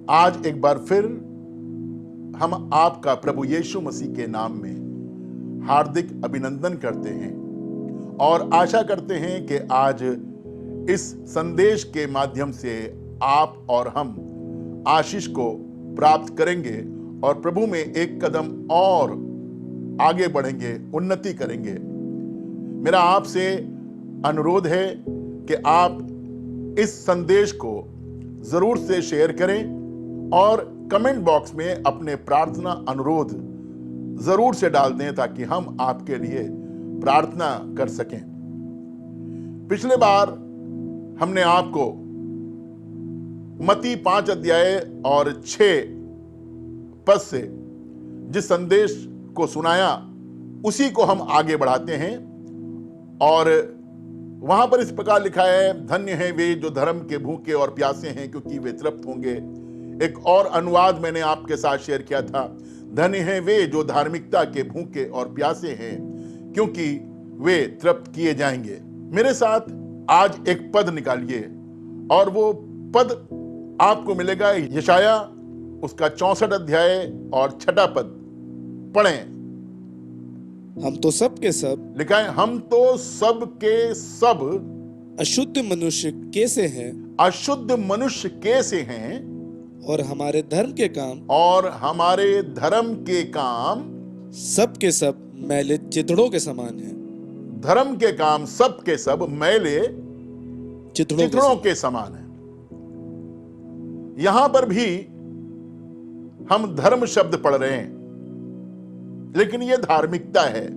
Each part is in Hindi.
आज एक बार फिर हम आपका प्रभु यीशु मसीह के नाम में हार्दिक अभिनंदन करते हैं और आशा करते हैं कि आज इस संदेश के माध्यम से आप और हम आशीष को प्राप्त करेंगे और प्रभु में एक कदम और आगे बढ़ेंगे, उन्नति करेंगे। मेरा आपसे अनुरोध है कि आप इस संदेश को जरूर से शेयर करें और कमेंट बॉक्स में अपने प्रार्थना अनुरोध जरूर से डाल दें ताकि हम आपके लिए प्रार्थना कर सकें। पिछले बार हमने आपको मत्ती 5 अध्याय और 6 पद से जिस संदेश को सुनाया उसी को हम आगे बढ़ाते हैं और वहां पर इस प्रकार लिखा है, धन्य है वे जो धर्म के भूखे और प्यासे हैं क्योंकि वे तृप्त होंगे। एक और अनुवाद मैंने आपके साथ शेयर किया था, धन्य है वे जो धार्मिकता के भूखे और प्यासे हैं क्योंकि वे तृप्त किए जाएंगे। मेरे साथ आज एक पद निकालिए और वो पद आपको मिलेगा यशाया उसका 64 अध्याय और 6 पद। पढ़ें। हम तो सब के सब लिखा है, हम तो सब के सब अशुद्ध मनुष्य कैसे हैं अशुद्ध मनुष्य कैसे हैं और हमारे धर्म के काम सब के सब मैले चिथड़ों के समान हैं। धर्म के काम सब के सब मैले चिथड़ों के समान हैं। यहां पर भी हम धर्म शब्द पढ़ रहे हैं लेकिन यह धार्मिकता है।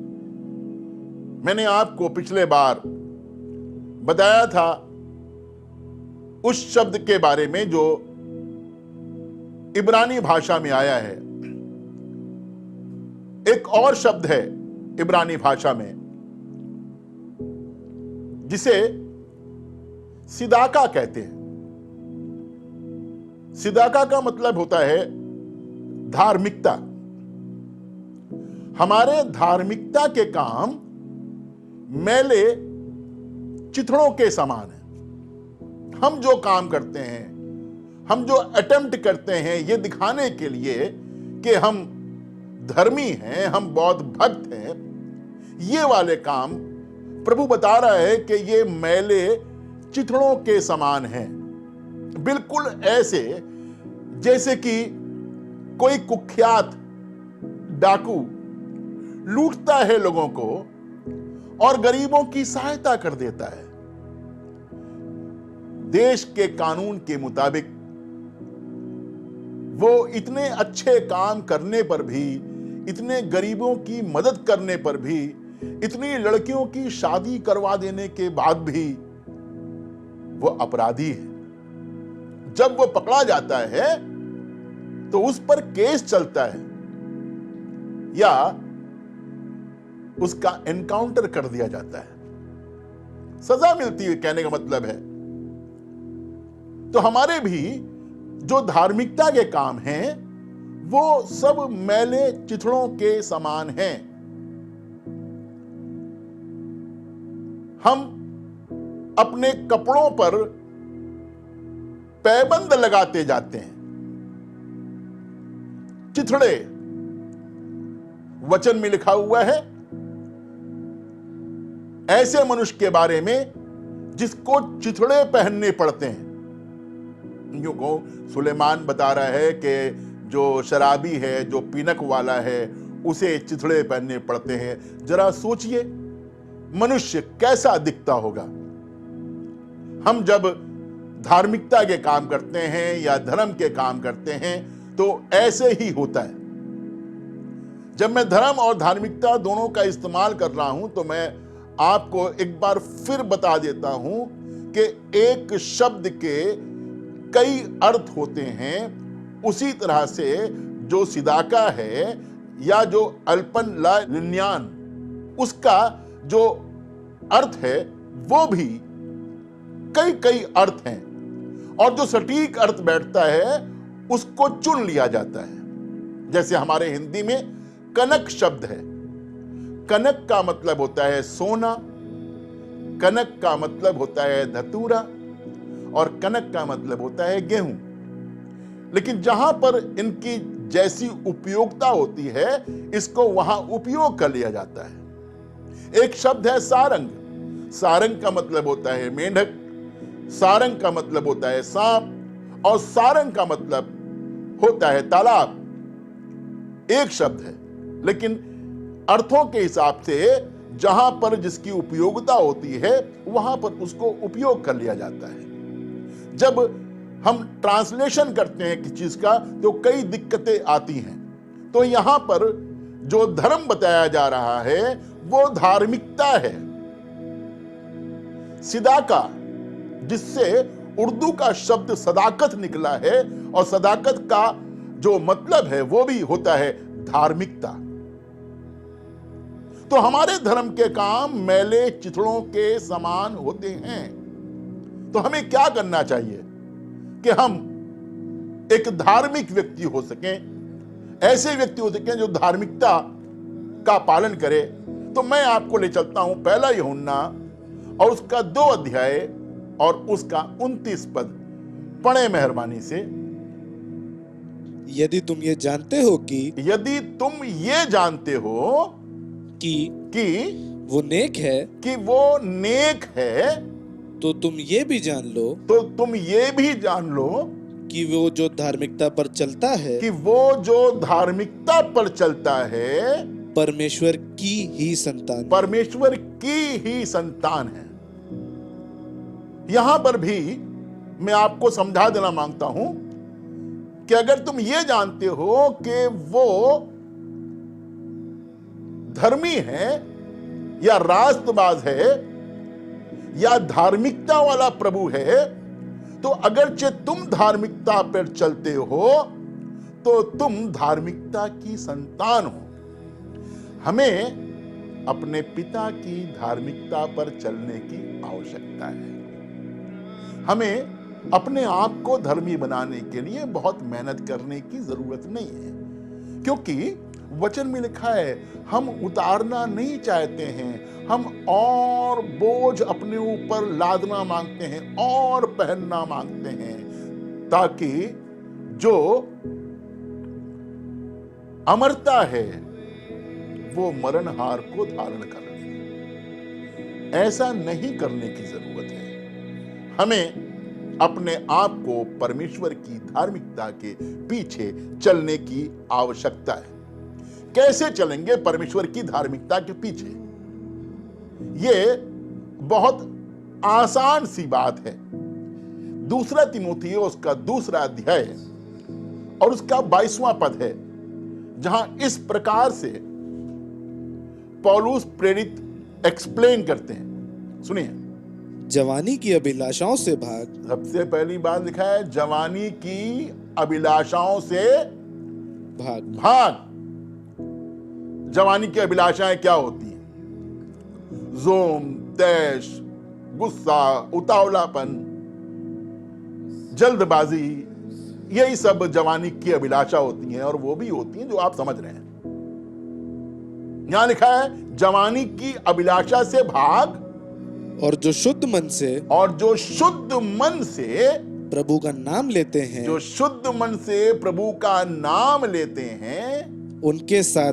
मैंने आपको पिछले बार बताया था उस शब्द के बारे में जो इब्रानी भाषा में आया है। एक और शब्द है इब्रानी भाषा में जिसे सिदाका कहते हैं। सिदाका का मतलब होता है धार्मिकता। हमारे धार्मिकता के काम मैले चिथड़ों के समान है। हम जो काम करते हैं, हम जो अटेम्प्ट करते हैं ये दिखाने के लिए कि हम धर्मी हैं, हम बौद्ध भक्त हैं, ये वाले काम प्रभु बता रहा है कि ये मैले चिथड़ों के समान हैं। बिल्कुल ऐसे जैसे कि कोई कुख्यात डाकू लूटता है लोगों को और गरीबों की सहायता कर देता है। देश के कानून के मुताबिक वो इतने अच्छे काम करने पर भी, इतने गरीबों की मदद करने पर भी, इतनी लड़कियों की शादी करवा देने के बाद भी वो अपराधी है। जब वो पकड़ा जाता है तो उस पर केस चलता है या उसका एनकाउंटर कर दिया जाता है, सजा मिलती है, कहने का मतलब है। तो हमारे भी जो धार्मिकता के काम हैं वो सब मैले चिथड़ों के समान हैं। हम अपने कपड़ों पर पैबंद लगाते जाते हैं। चिथड़े, वचन में लिखा हुआ है ऐसे मनुष्य के बारे में जिसको चिथड़े पहनने पड़ते हैं। यूं को सुलेमान बता रहा है कि जो शराबी है, जो पीनक वाला है, उसे चिथड़े पहनने पड़ते हैं। जरा सोचिए मनुष्य कैसा दिखता होगा। हम जब धार्मिकता के काम करते हैं या धर्म के काम करते हैं तो ऐसे ही होता है। जब मैं धर्म और धार्मिकता दोनों का इस्तेमाल कर रहा हूं तो मैं आपको एक बार फिर बता देता हूं कि एक शब्द के कई अर्थ होते हैं। उसी तरह से जो सिदाका है या जो अल्पन ला लिन्यान, उसका जो अर्थ है वो भी कई कई अर्थ हैं और जो सटीक अर्थ बैठता है उसको चुन लिया जाता है। जैसे हमारे हिंदी में कनक शब्द है। कनक का मतलब होता है सोना, कनक का मतलब होता है धतूरा और कनक का मतलब होता है गेहूं। लेकिन जहां पर इनकी जैसी उपयोगिता होती है, इसको वहां उपयोग कर लिया जाता है। एक शब्द है सारंग। सारंग का मतलब होता है मेंढक, सारंग का मतलब होता है सांप, और सारंग का मतलब होता है तालाब। एक शब्द है, लेकिन अर्थों के हिसाब से जहां पर जिसकी उपयोगिता होती है वहां पर उसको उपयोग कर लिया जाता है। जब हम ट्रांसलेशन करते हैं किसी चीज का तो कई दिक्कतें आती हैं। तो यहां पर जो धर्म बताया जा रहा है वो धार्मिकता है। सिदाका, जिससे उर्दू का शब्द सदाकत निकला है, और सदाकत का जो मतलब है वो भी होता है धार्मिकता। तो हमारे धर्म के काम मैले चिथड़ों के समान होते हैं। तो हमें क्या करना चाहिए कि हम एक धार्मिक व्यक्ति हो सकें, ऐसे व्यक्ति हो सकें जो धार्मिकता का पालन करे। तो मैं आपको ले चलता हूं पहला यूहन्ना और उसका 2 अध्याय और उसका 29 पद। पढ़े मेहरबानी से। यदि तुम ये जानते हो कि यदि तुम ये जानते हो कि वो नेक है, कि वो नेक है, तो तुम ये भी जान लो तो तुम ये भी जान लो कि वो जो धार्मिकता पर चलता है, कि वो जो धार्मिकता पर चलता है परमेश्वर की ही संतान है। परमेश्वर की ही संतान है। यहां पर भी मैं आपको समझा देना मांगता हूं कि अगर तुम ये जानते हो कि वो धर्मी है या रास्तबाज है या धार्मिकता वाला प्रभु है, तो अगरचे तुम धार्मिकता पर चलते हो तो तुम धार्मिकता की संतान हो। हमें अपने पिता की धार्मिकता पर चलने की आवश्यकता है। हमें अपने आप को धर्मी बनाने के लिए बहुत मेहनत करने की जरूरत नहीं है, क्योंकि वचन में लिखा है हम उतारना नहीं चाहते हैं, हम और बोझ अपने ऊपर लादना मांगते हैं और पहनना मांगते हैं, ताकि जो अमरता है वो मरणहार को धारण कर ले। ऐसा नहीं करने की जरूरत है। हमें अपने आप को परमेश्वर की धार्मिकता के पीछे चलने की आवश्यकता है। कैसे चलेंगे परमेश्वर की धार्मिकता के पीछे? ये बहुत आसान सी बात है। 2 तीमुथियुस उसका 2 अध्याय और उसका 22वां पद है, जहां इस प्रकार से पौलुस प्रेरित एक्सप्लेन करते हैं। सुनिए। जवानी की अभिलाषाओं से भाग। सबसे पहली बात लिखा है जवानी की अभिलाषाओं से भाग। जवानी की अभिलाषाएं क्या होती हैं? जोम, तैश, गुस्सा, उतावलापन, जल्दबाजी, यही सब जवानी की अभिलाषा होती हैं, और वो भी होती हैं जो आप समझ रहे हैं। यहां लिखा है जवानी की अभिलाषा से भाग, और जो शुद्ध मन से प्रभु का नाम लेते हैं, जो शुद्ध मन से प्रभु का नाम लेते हैं, उनके साथ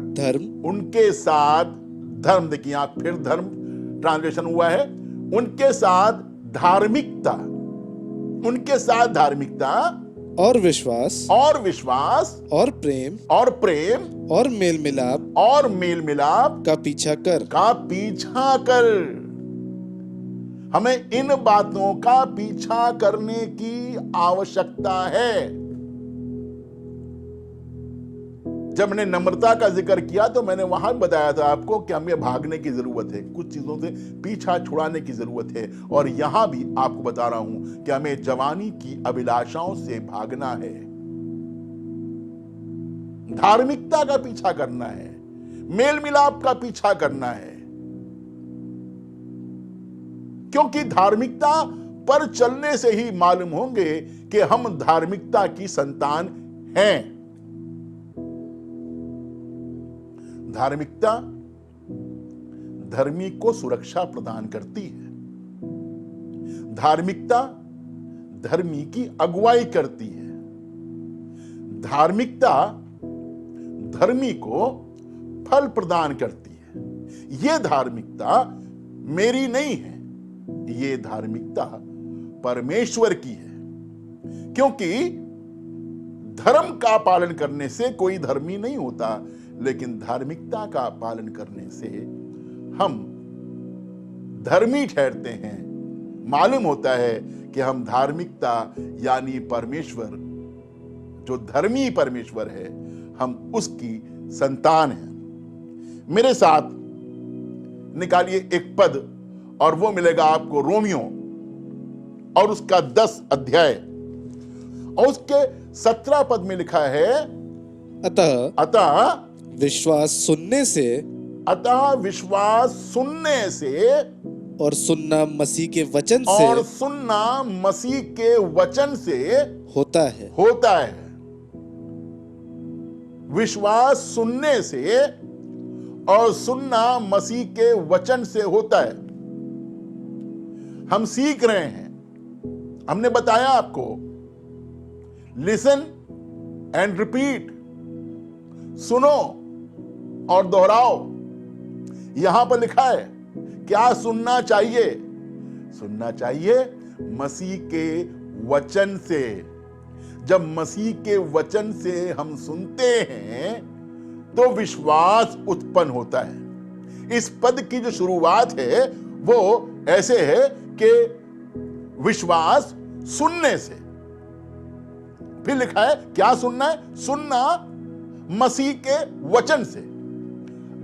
धर्म। देखिए यहां फिर धर्म ट्रांसलेशन हुआ है। उनके साथ धार्मिकता, और विश्वास, और प्रेम, और मेल मिलाप का पीछा कर। हमें इन बातों का पीछा करने की आवश्यकता है। जब मैंने नम्रता का जिक्र किया तो मैंने वहां बताया था आपको कि हमें भागने की जरूरत है, कुछ चीजों से पीछा छुड़ाने की जरूरत है। और यहां भी आपको बता रहा हूं कि हमें जवानी की अभिलाषाओं से भागना है, धार्मिकता का पीछा करना है, मेल मिलाप का पीछा करना है, क्योंकि धार्मिकता पर चलने से ही मालूम होंगे कि हम धार्मिकता की संतान हैं। धार्मिकता धर्मी को सुरक्षा प्रदान करती है। धार्मिकता धर्मी की अगुवाई करती है। धार्मिकता धर्मी को फल प्रदान करती है। यह धार्मिकता मेरी नहीं है, यह धार्मिकता परमेश्वर की है। क्योंकि धर्म का पालन करने से कोई धर्मी नहीं होता, लेकिन धार्मिकता का पालन करने से हम धर्मी ठहरते हैं। मालूम होता है कि हम धार्मिकता यानी परमेश्वर, जो धर्मी परमेश्वर है, हम उसकी संतान हैं। मेरे साथ निकालिए एक पद और वो मिलेगा आपको रोमियो और उसका 10 अध्याय और उसके 17 पद में लिखा है, अतः विश्वास सुनने से और सुनना मसीह के वचन से होता है। विश्वास सुनने से और सुनना मसीह के वचन से होता है। हम सीख रहे हैं, हमने बताया आपको, लिसन एंड रिपीट, सुनो और दोहराओ। यहां पर लिखा है क्या सुनना चाहिए? सुनना चाहिए मसीह के वचन से। जब मसीह के वचन से हम सुनते हैं तो विश्वास उत्पन्न होता है। इस पद की जो शुरुआत है वो ऐसे है कि विश्वास सुनने से। फिर लिखा है क्या सुनना है? सुनना मसीह के वचन से।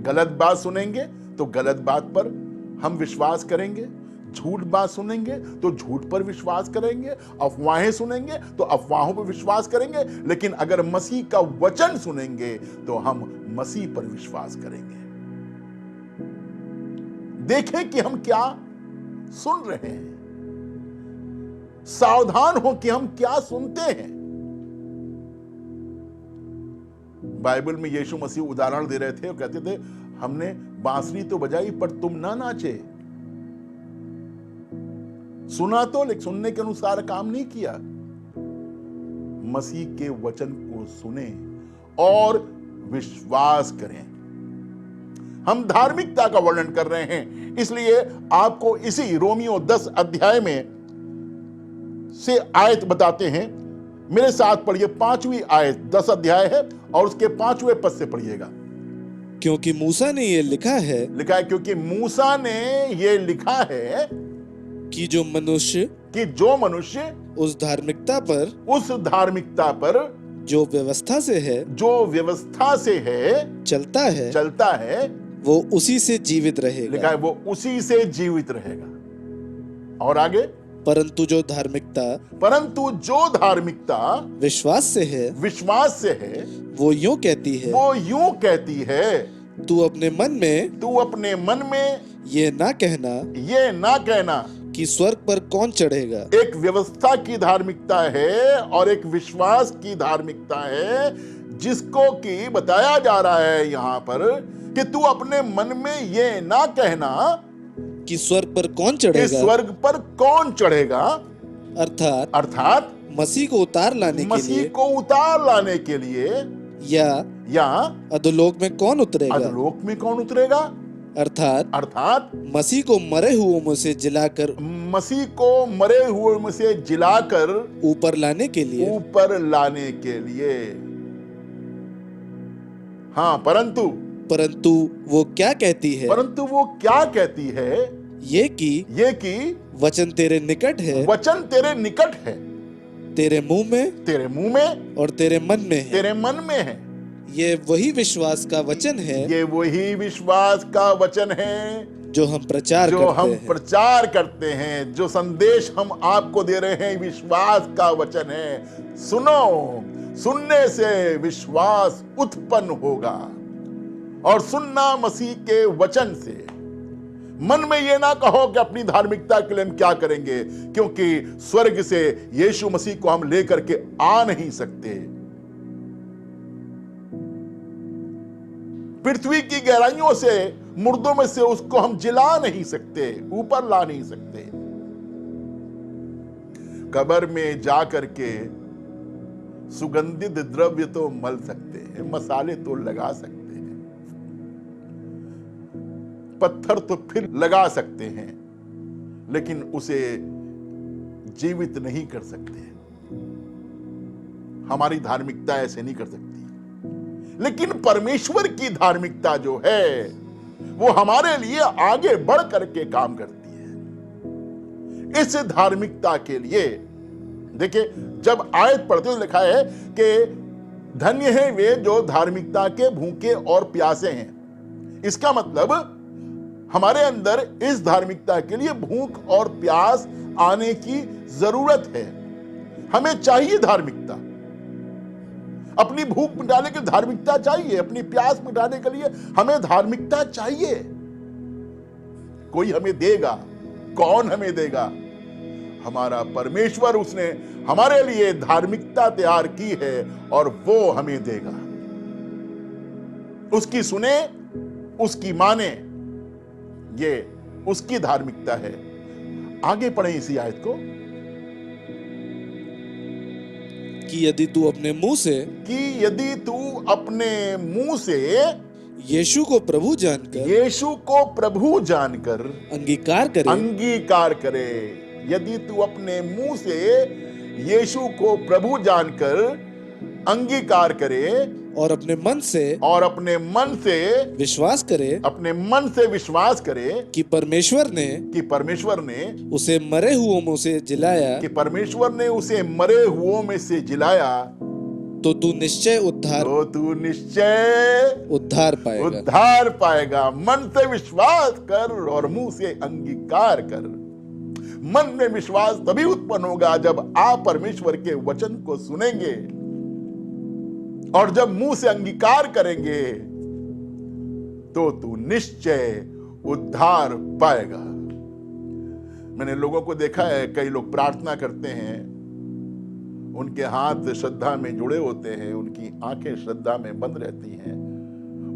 गलत बात सुनेंगे तो गलत बात पर हम विश्वास करेंगे, झूठ बात सुनेंगे तो झूठ पर विश्वास करेंगे, अफवाहें सुनेंगे तो अफवाहों पर विश्वास करेंगे। लेकिन अगर मसीह का वचन सुनेंगे तो हम मसीह पर विश्वास करेंगे। देखें कि हम क्या सुन रहे हैं, सावधान हो कि हम क्या सुनते हैं। बाइबल में यीशु मसीह उदाहरण दे रहे थे और कहते थे, हमने बांसुरी तो बजाई पर तुम ना नाचे। सुना तो, लेकिन सुनने के अनुसार काम नहीं किया। मसीह के वचन को सुने और विश्वास करें। हम धार्मिकता का वर्णन कर रहे हैं, इसलिए आपको इसी रोमियो 10 अध्याय में से आयत बताते हैं। मेरे साथ पढ़िए 5वीं आयत, 10 अध्याय है और उसके 5वें पद से पढ़िएगा। क्योंकि मूसा ने ये लिखा है क्योंकि मूसा ने ये लिखा है कि जो मनुष्य उस धार्मिकता पर जो व्यवस्था से है चलता है वो उसी से जीवित रहेगा। लिखा है वो उसी से जीवित रहेगा। और आगे, परंतु जो धार्मिकता विश्वास से है वो यूं कहती है तू अपने मन में ये ना कहना कि स्वर्ग पर कौन चढ़ेगा। एक व्यवस्था की धार्मिकता है और एक विश्वास की धार्मिकता है, जिसको कि बताया जा रहा है यहां पर कि तू अपने मन में ये ना कहना कि स्वर्ग पर कौन चढ़ेगा। अर्थात मसीह को उतार लाने के लिए या अधोलोक में कौन उतरेगा। अर्थात मसीह को मरे हुओं में से जिलाकर ऊपर लाने के लिए। हाँ, परंतु वो क्या कहती है ये कि वचन तेरे निकट है, तेरे मुंह में और तेरे मन में है। ये वही विश्वास का वचन है जो हम प्रचार करते हैं, जो संदेश हम आपको दे रहे हैं, विश्वास का वचन है। सुनने से विश्वास उत्पन्न होगा और सुनना मसीह के वचन से। मन में ये ना कहो कि अपनी धार्मिकता के लिए हम क्या करेंगे, क्योंकि स्वर्ग से यीशु मसीह को हम लेकर के आ नहीं सकते। पृथ्वी की गहराइयों से, मुर्दों में से उसको हम जिला नहीं सकते, ऊपर ला नहीं सकते। कब्र में जा करके सुगंधित द्रव्य तो मल सकते हैं, मसाले तो लगा सकते हैं, पत्थर तो फिर लगा सकते हैं, लेकिन उसे जीवित नहीं कर सकते। हमारी धार्मिकता ऐसे नहीं कर सकती। लेकिन परमेश्वर की धार्मिकता जो है वो हमारे लिए आगे बढ़ करके काम करती है। इस धार्मिकता के लिए देखिए, जब आयत पढ़ते तो लिखा है कि धन्य है वे जो धार्मिकता के भूखे और प्यासे हैं। इसका मतलब हमारे अंदर इस धार्मिकता के लिए भूख और प्यास आने की जरूरत है। हमें चाहिए धार्मिकता, अपनी भूख मिटाने के लिए धार्मिकता चाहिए, अपनी प्यास मिटाने के लिए हमें धार्मिकता चाहिए। कोई हमें देगा, कौन हमें देगा? हमारा परमेश्वर, उसने हमारे लिए धार्मिकता तैयार की है और वो हमें देगा। उसकी सुने, उसकी माने, ये उसकी धार्मिकता है। आगे पढ़ें इसी आयत को कि यदि तू अपने मुंह से यीशु को प्रभु जानकर अंगीकार करे, यदि तू अपने मुंह से यीशु को प्रभु जानकर अंगीकार करे और अपने मन से विश्वास करे कि परमेश्वर ने उसे मरे हुओं में से जिलाया, तो तू निश्चय उद्धार पाएगा। मन से विश्वास कर और मुंह से अंगीकार कर। मन में विश्वास तभी उत्पन्न होगा जब आप परमेश्वर के वचन को सुनेंगे और जब मुंह से अंगीकार करेंगे तो तू निश्चय उद्धार पाएगा। मैंने लोगों को देखा है, कई लोग प्रार्थना करते हैं, उनके हाथ श्रद्धा में जुड़े होते हैं, उनकी आंखें श्रद्धा में बंद रहती हैं,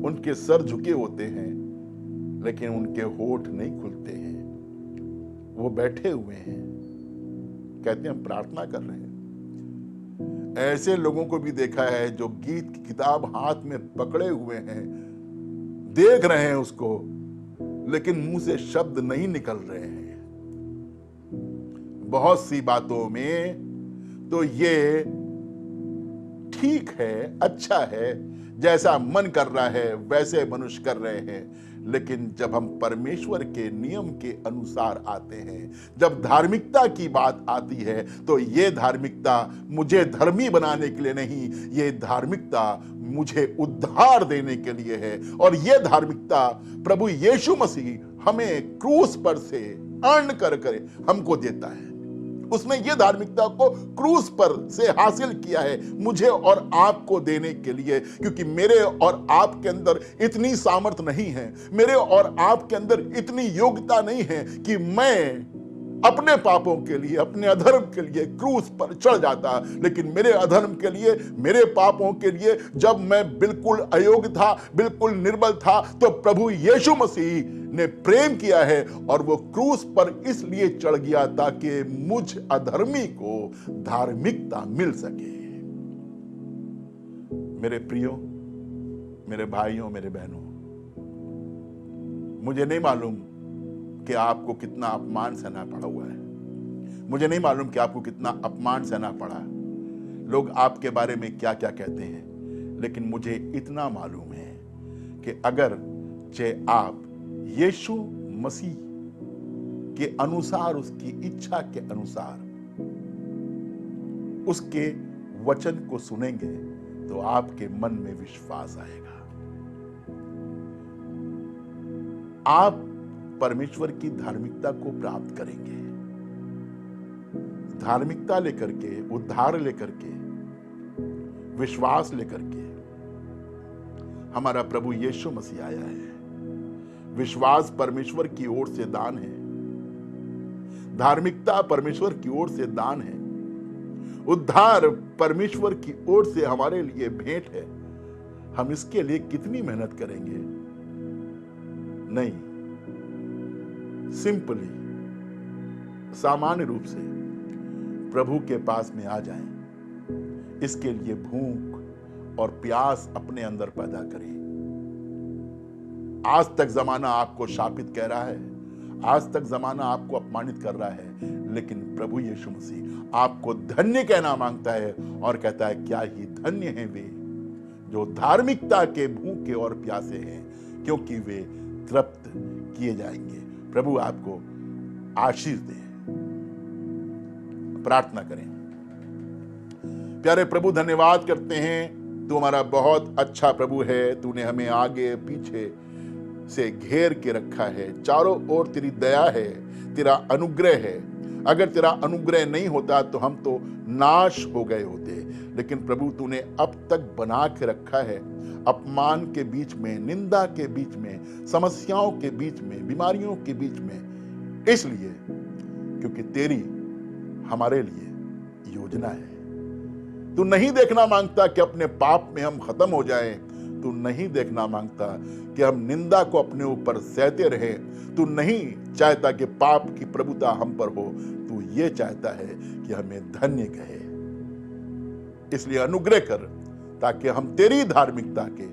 उनके सर झुके होते हैं, लेकिन उनके होठ नहीं खुलते हैं। वो बैठे हुए हैं, कहते हैं हम प्रार्थना कर रहे हैं। ऐसे लोगों को भी देखा है जो गीत की किताब हाथ में पकड़े हुए हैं, देख रहे हैं उसको, लेकिन मुंह से शब्द नहीं निकल रहे हैं। बहुत सी बातों में तो ये ठीक है, अच्छा है, जैसा मन कर रहा है वैसे मनुष्य कर रहे हैं, लेकिन जब हम परमेश्वर के नियम के अनुसार आते हैं, जब धार्मिकता की बात आती है, तो ये धार्मिकता मुझे धर्मी बनाने के लिए नहीं, ये धार्मिकता मुझे उद्धार देने के लिए है। और ये धार्मिकता प्रभु यीशु मसीह हमें क्रूस पर से अर्न कर हमको देता है। उसने ये धार्मिकता को क्रूस पर से हासिल किया है मुझे और आपको देने के लिए, क्योंकि मेरे और आपके अंदर इतनी सामर्थ नहीं है, मेरे और आपके अंदर इतनी योग्यता नहीं है कि मैं अपने पापों के लिए, अपने अधर्म के लिए क्रूस पर चढ़ जाता। लेकिन मेरे अधर्म के लिए, मेरे पापों के लिए जब मैं बिल्कुल अयोग्य था, बिल्कुल निर्बल था, तो प्रभु यीशु मसीह ने प्रेम किया है और वो क्रूस पर इसलिए चढ़ गया ताकि मुझ अधर्मी को धार्मिकता मिल सके। मेरे प्रियो, मेरे भाइयों, मेरे बहनों, मुझे नहीं मालूम कि आपको कितना अपमान सहना पड़ा हुआ है, मुझे नहीं मालूम कि आपको कितना अपमान सहना पड़ा, लोग आपके बारे में क्या क्या कहते हैं, लेकिन मुझे इतना मालूम है कि अगर चाहे आप यीशु मसीह के अनुसार, उसकी इच्छा के अनुसार उसके वचन को सुनेंगे, तो आपके मन में विश्वास आएगा। आप परमेश्वर की धार्मिकता को प्राप्त करेंगे। धार्मिकता लेकर के, उद्धार लेकर के, विश्वास लेकर के हमारा प्रभु यीशु मसीह आया है। विश्वास परमेश्वर की ओर से दान है, धार्मिकता परमेश्वर की ओर से दान है, उद्धार परमेश्वर की ओर से हमारे लिए भेंट है। हम इसके लिए कितनी मेहनत करेंगे? नहीं, सिंपली, सामान्य रूप से प्रभु के पास में आ जाएं, इसके लिए भूख और प्यास अपने अंदर पैदा करें। आज तक जमाना आपको शापित कह रहा है, आज तक जमाना आपको अपमानित कर रहा है, लेकिन प्रभु यीशु मसीह आपको धन्य कहना मांगता है और कहता है क्या ही धन्य हैं वे जो धार्मिकता के भूखे और प्यासे हैं, क्योंकि वे तृप्त किए जाएंगे। प्रभु आपको आशीष दे। प्रार्थना करें। प्यारे प्रभु, धन्यवाद करते हैं, तू हमारा बहुत अच्छा प्रभु है। तूने हमें आगे पीछे से घेर के रखा है, चारों ओर तेरी दया है, तेरा अनुग्रह है। अगर तेरा अनुग्रह नहीं होता तो हम तो नाश हो गए होते, लेकिन प्रभु तूने अब तक बना के रखा है, अपमान के बीच में, निंदा के बीच में, समस्याओं के बीच में, बीमारियों के बीच में, इसलिए क्योंकि तेरी हमारे लिए योजना है। तू नहीं देखना मांगता कि अपने पाप में हम खत्म हो जाएं, तू नहीं देखना मांगता कि हम निंदा को अपने ऊपर सहते रहें, तू नहीं चाहता कि पाप की प्रभुता हम पर हो, तू ये चाहता है कि हमें धन्य कहे। इसलिए अनुग्रह कर ताकि हम तेरी धार्मिकता के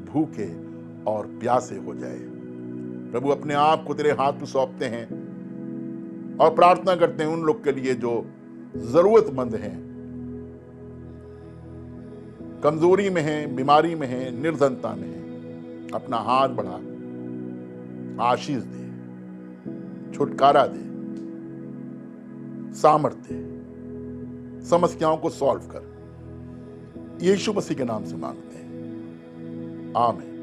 भूखे और प्यासे हो जाए। प्रभु, अपने आप को तेरे हाथ में सौंपते हैं और प्रार्थना करते हैं उन लोग के लिए जो जरूरतमंद हैं, कमजोरी में हैं, बीमारी में हैं, निर्धनता में हैं। अपना हाथ बढ़ा, आशीष दे, छुटकारा दे, सामर्थ्य दे, समस्याओं को सॉल्व कर। यीशु मसीह के नाम से मांगते हैं, आमीन।